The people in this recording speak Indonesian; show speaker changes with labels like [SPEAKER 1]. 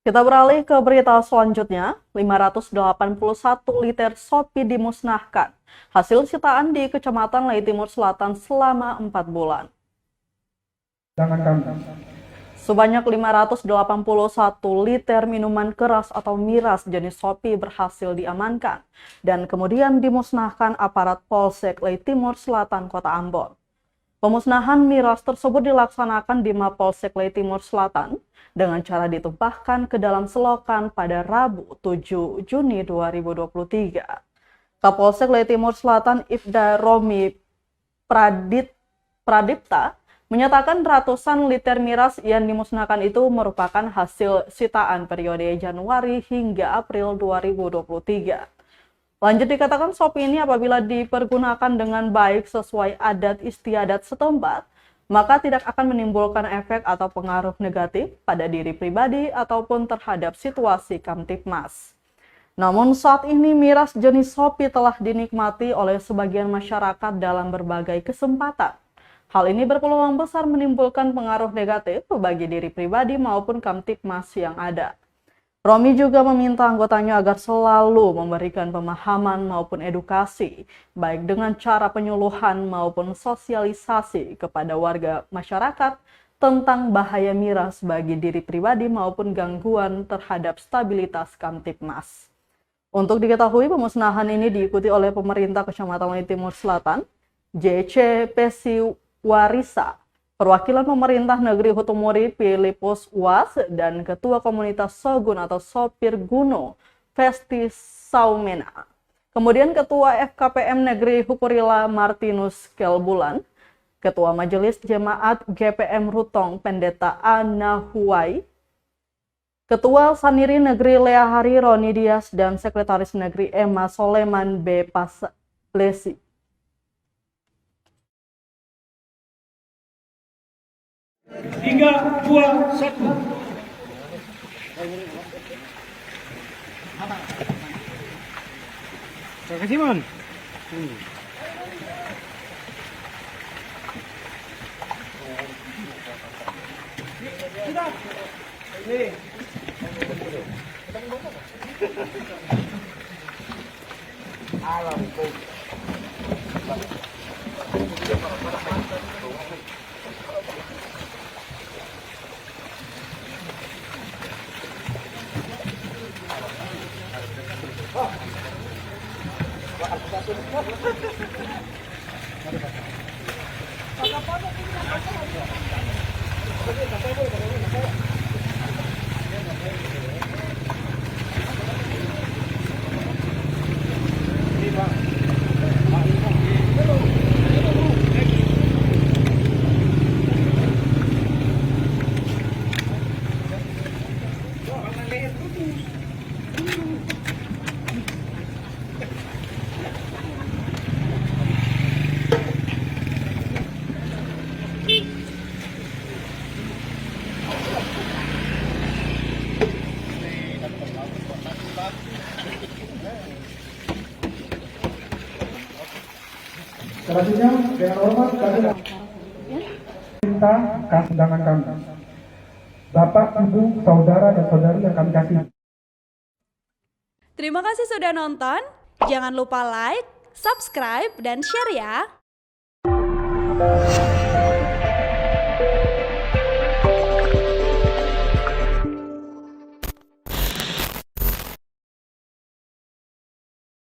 [SPEAKER 1] Kita beralih ke berita selanjutnya, 581 liter Shopee dimusnahkan. Hasil sitaan di Kecamatan Lei Timur Selatan selama 4 bulan. Sebanyak 581 liter minuman keras atau miras jenis Shopee berhasil diamankan dan kemudian dimusnahkan aparat Polsek Lei Timur Selatan Kota Ambon. Pemusnahan miras tersebut dilaksanakan di Mapolsek Lei Timur Selatan dengan cara ditumpahkan ke dalam selokan pada Rabu 7 Juni 2023. Kapolsek Lei Timur Selatan Ibda Romi Pradipta menyatakan ratusan liter miras yang dimusnahkan itu merupakan hasil sitaan periode Januari hingga April 2023. Lanjut dikatakan Shopee ini apabila dipergunakan dengan baik sesuai adat istiadat setempat, maka tidak akan menimbulkan efek atau pengaruh negatif pada diri pribadi ataupun terhadap situasi Kamtibmas. Namun saat ini miras jenis Shopee telah dinikmati oleh sebagian masyarakat dalam berbagai kesempatan. Hal ini berpeluang besar menimbulkan pengaruh negatif bagi diri pribadi maupun Kamtibmas yang ada. Romi juga meminta anggotanya agar selalu memberikan pemahaman maupun edukasi, baik dengan cara penyuluhan maupun sosialisasi kepada warga masyarakat tentang bahaya miras bagi diri pribadi maupun gangguan terhadap stabilitas Kamtibmas. Untuk diketahui, pemusnahan ini diikuti oleh pemerintah Kecamatan Lei Timur Selatan, JC Pesiwarisa, perwakilan pemerintah negeri Hutumuri Filipus Was, dan Ketua Komunitas Sogun atau Sopir Guno Festi Saumena. Kemudian Ketua FKPM Negeri Hukurila Martinus Kelbulan, Ketua Majelis Jemaat GPM Rutong Pendeta Anahuai, Ketua Saniri Negeri Leahari Roni Dias, dan Sekretaris Negeri Emma Soleman B. Paslesi.
[SPEAKER 2] 3, 2, 1. Kakak Simon. Selanjutnya dengan hormat kami minta undangan kami, Bapak, Ibu, Saudara, dan Saudari yang kami kasih.
[SPEAKER 3] Terima kasih sudah nonton. Jangan lupa like, subscribe, dan share ya.